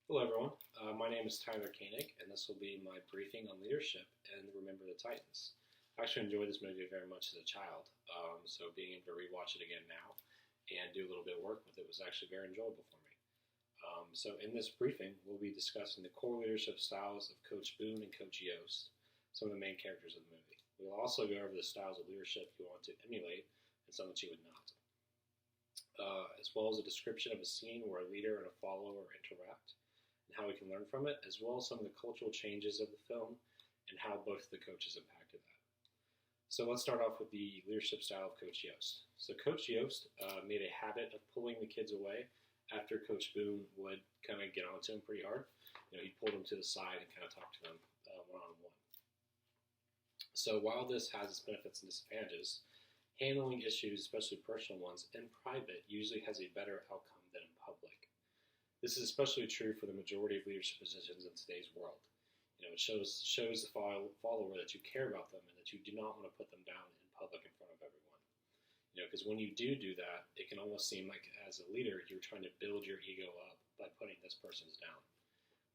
Hello, everyone. My name is Tyler Koenig, and this will be my briefing on leadership and Remember the Titans. I actually enjoyed this movie very much as a child, so being able to rewatch it again now and do a little bit of work with it was actually very enjoyable for me. So, in this briefing, we'll be discussing the core leadership styles of Coach Boone and Coach Yost, some of the main characters of the movie. We'll also go over the styles of leadership you want to emulate and some that you would not, as well as a description of a scene where a leader and a follower interact and how we can learn from it, as well as some of the cultural changes of the film and how both the coaches impacted that. So let's start off with the leadership style of Coach Yost. So Coach Yost made a habit of pulling the kids away after Coach Boone would kind of get onto him pretty hard. He'd pull them to the side and kind of talk to them one-on-one. So while this has its benefits and disadvantages, handling issues, especially personal ones, in private usually has a better outcome than in public. This is especially true for the majority of leadership positions in today's world. It shows the follower that you care about them and that you do not want to put them down in public in front of everyone. Because when you do that, it can almost seem like as a leader you're trying to build your ego up by putting this person's down,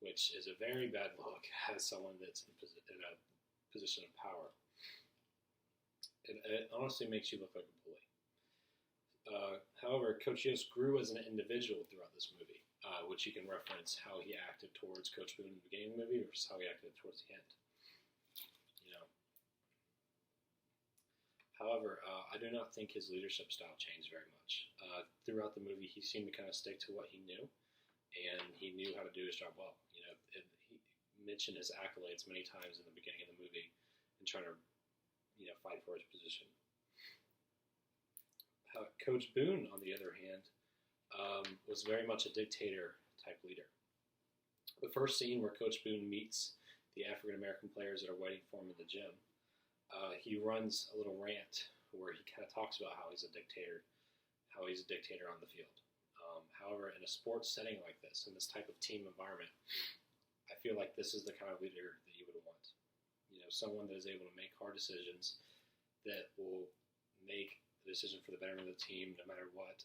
which is a very bad look as someone that's in a position of power. It honestly makes you look like a bully. However, Coach Yost grew as an individual throughout this movie, which you can reference how he acted towards Coach Boone in the beginning of the movie versus how he acted towards the end. However, I do not think his leadership style changed very much. Throughout the movie, he seemed to kind of stick to what he knew, and he knew how to do his job well. He mentioned his accolades many times in the beginning of the movie and trying to, fight for his position. Coach Boone, on the other hand, was very much a dictator type leader. The first scene where Coach Boone meets the African American players that are waiting for him in the gym, he runs a little rant where he kind of talks about how he's a dictator on the field. However, in a sports setting like this, in this type of team environment, I feel like this is the kind of leader that you would want. Someone that is able to make hard decisions, that will make the decision for the betterment of the team no matter what,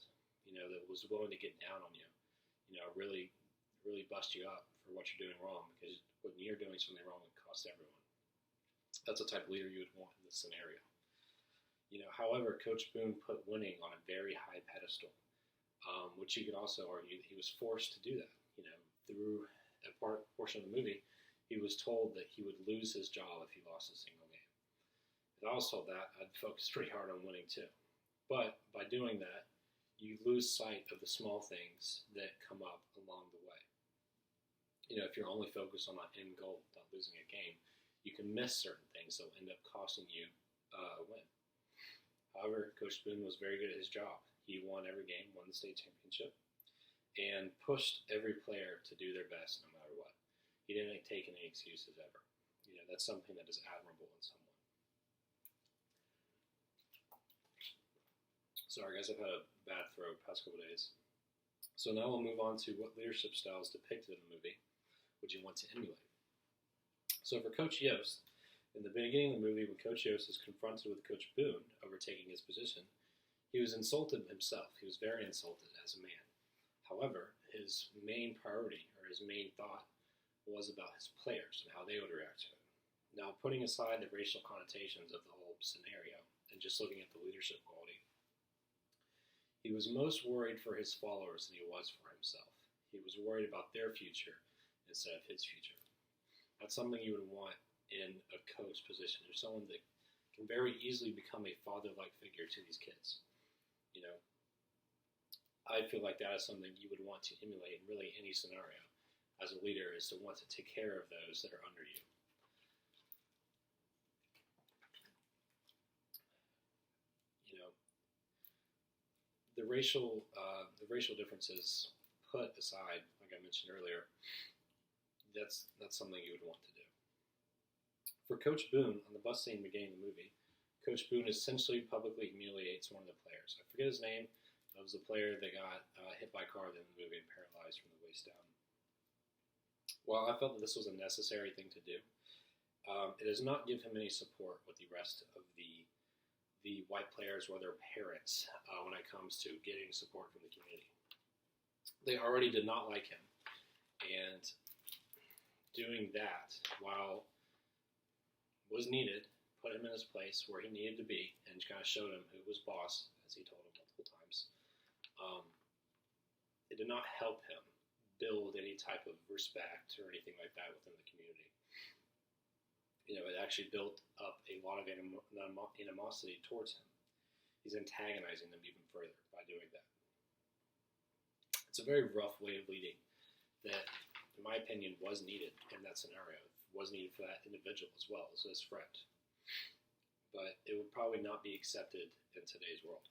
that was willing to get down on you, really, really bust you up for what you're doing wrong, because when you're doing something wrong, it costs everyone. That's the type of leader you would want in this scenario. However, Coach Boone put winning on a very high pedestal, which you could also argue that he was forced to do that. Through a portion of the movie, he was told that he would lose his job if he lost a single game. If I was told that, I'd focus pretty hard on winning too. But by doing that, you lose sight of the small things that come up along the way. If you're only focused on that end goal, not losing a game, you can miss certain things that will end up costing you a win. However, Coach Boone was very good at his job. He won every game, won the state championship, and pushed every player to do their best no matter what. He didn't take any excuses ever. That's something that is admirable in someone. Sorry guys, I've had a bad throat the past couple days. So now we'll move on to what leadership styles depicted in the movie would you want to emulate. So for Coach Yost, in the beginning of the movie, when Coach Yost is confronted with Coach Boone overtaking his position, he was insulted himself. He was very insulted as a man. However, his main priority, or his main thought, was about his players and how they would react to it. Now, putting aside the racial connotations of the whole scenario and just looking at the leadership quality, he was most worried for his followers than he was for himself. He was worried about their future instead of his future. That's something you would want in a coach position, or someone that can very easily become a father-like figure to these kids. I feel like that is something you would want to emulate in really any scenario as a leader, is to want to take care of those that are under you. The racial differences put aside, like I mentioned earlier, that's something you would want to do. For Coach Boone, on the bus scene beginning of the movie, Coach Boone essentially publicly humiliates one of the players. I forget his name. It was the player that got hit by a car in the movie and paralyzed from the waist down. While I felt that this was a necessary thing to do, it does not give him any support with the rest of the white players or their parents when it comes to getting support from the community. They already did not like him, and doing that while was needed, put him in his place where he needed to be, and kind of showed him who was boss, as he told him multiple times. It did not help him build any type of respect or anything like that within the community. It actually built up a lot of animosity towards him. He's antagonizing them even further by doing that. It's a very rough way of leading that, in my opinion, was needed in that scenario. Was needed for that individual as well as his friend. But it would probably not be accepted in today's world.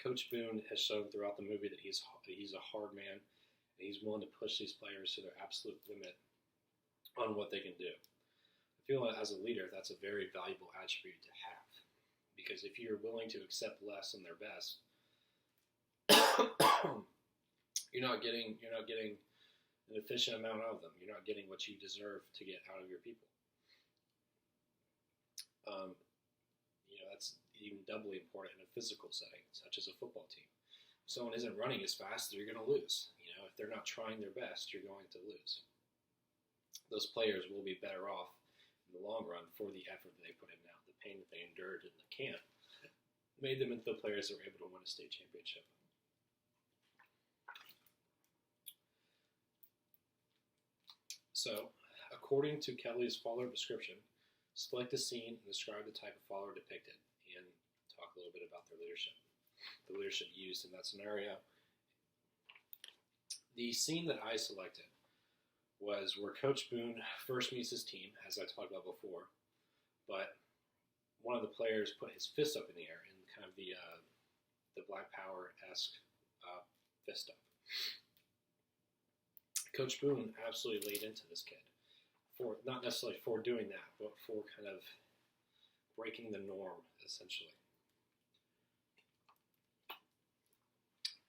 Coach Boone has shown throughout the movie that he's a hard man, and he's willing to push these players to their absolute limit on what they can do. I feel like as a leader, that's a very valuable attribute to have, because if you're willing to accept less than their best, you're not getting an efficient amount out of them. You're not getting what you deserve to get out of your people. That's even doubly important in a physical setting, such as a football team. If someone isn't running as fast, you're going to lose. If they're not trying their best, you're going to lose. Those players will be better off in the long run for the effort that they put in now. The pain that they endured in the camp made them into the players that were able to win a state championship. So, according to Kelly's follower description, select a scene and describe the type of follower depicted, and talk a little bit about their leadership. The leadership used in that scenario. The scene that I selected was where Coach Boone first meets his team, as I talked about before, but one of the players put his fist up in the air in kind of the Black Power-esque fist up. Coach Boone absolutely laid into this kid, for not necessarily for doing that, but for kind of breaking the norm, essentially.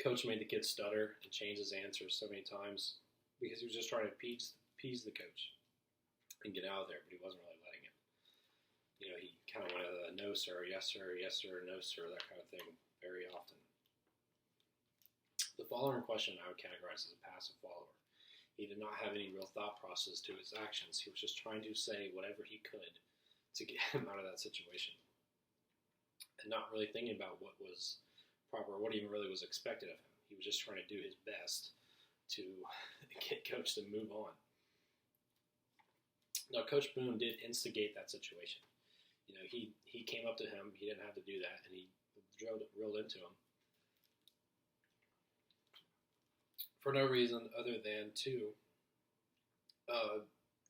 Coach made the kid stutter and change his answers so many times because he was just trying to appease the coach and get out of there, but he wasn't really letting him. He kind of went a no sir, yes sir, no sir, that kind of thing very often. The follower in question I would categorize as a passive follower. He did not have any real thought process to his actions. He was just trying to say whatever he could to get him out of that situation. And not really thinking about what was proper, what even really was expected of him. He was just trying to do his best to get Coach to move on. Now, Coach Boone did instigate that situation. He came up to him. He didn't have to do that, and he drilled into him for no reason other than to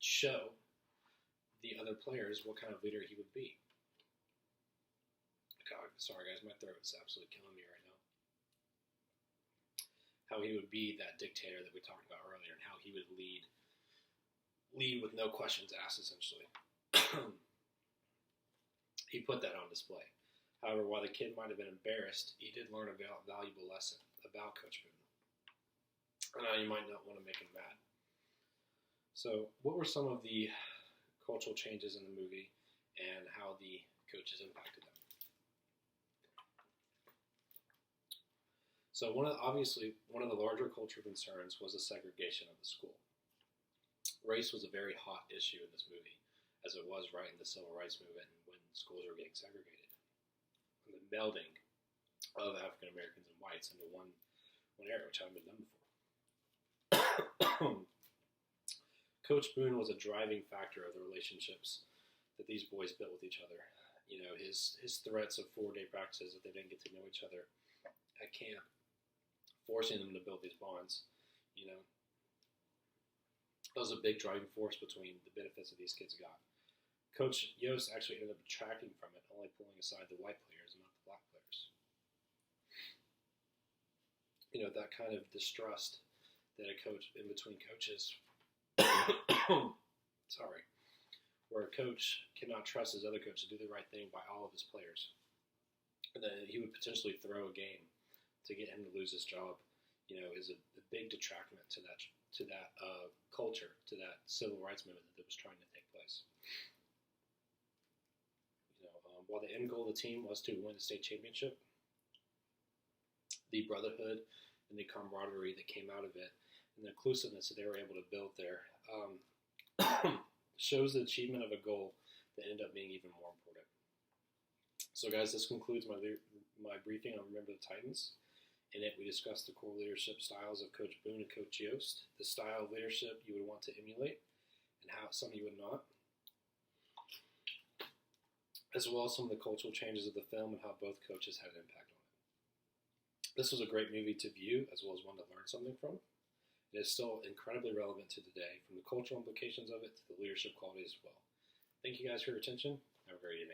show the other players what kind of leader he would be. God, sorry guys, my throat is absolutely killing me right now. How he would be that dictator that we talked about earlier, and how he would lead with no questions asked, essentially. He put that on display. However, while the kid might have been embarrassed, he did learn a valuable lesson about Coach Boone. And now you might not want to make him mad. So, what were some of the cultural changes in the movie and how the coaches impacted them? So, one of the larger cultural concerns was the segregation of the school. Race was a very hot issue in this movie, as it was right in the civil rights movement when schools were getting segregated. And the melding of African Americans and whites into one area, which hadn't been done before. Coach Boone was a driving factor of the relationships that these boys built with each other. His threats of 4-day practices if they didn't get to know each other at camp, forcing them to build these bonds. That was a big driving force between the benefits that these kids got. Coach Yost actually ended up detracting from it, only pulling aside the white players and not the black players. That kind of distrust that a coach in between coaches, where a coach cannot trust his other coach to do the right thing by all of his players. And then he would potentially throw a game to get him to lose his job, is a big detractment to that culture, to that civil rights movement that was trying to take place. While the end goal of the team was to win the state championship, the brotherhood and the camaraderie that came out of it and the inclusiveness that they were able to build there shows the achievement of a goal that ended up being even more important. So, guys, this concludes my briefing on Remember the Titans. In it, we discussed the core leadership styles of Coach Boone and Coach Yost, the style of leadership you would want to emulate, and how some you would not, as well as some of the cultural changes of the film and how both coaches had an impact on it. This was a great movie to view, as well as one to learn something from. It is still incredibly relevant to today, from the cultural implications of it to the leadership qualities as well. Thank you guys for your attention. Have a great evening.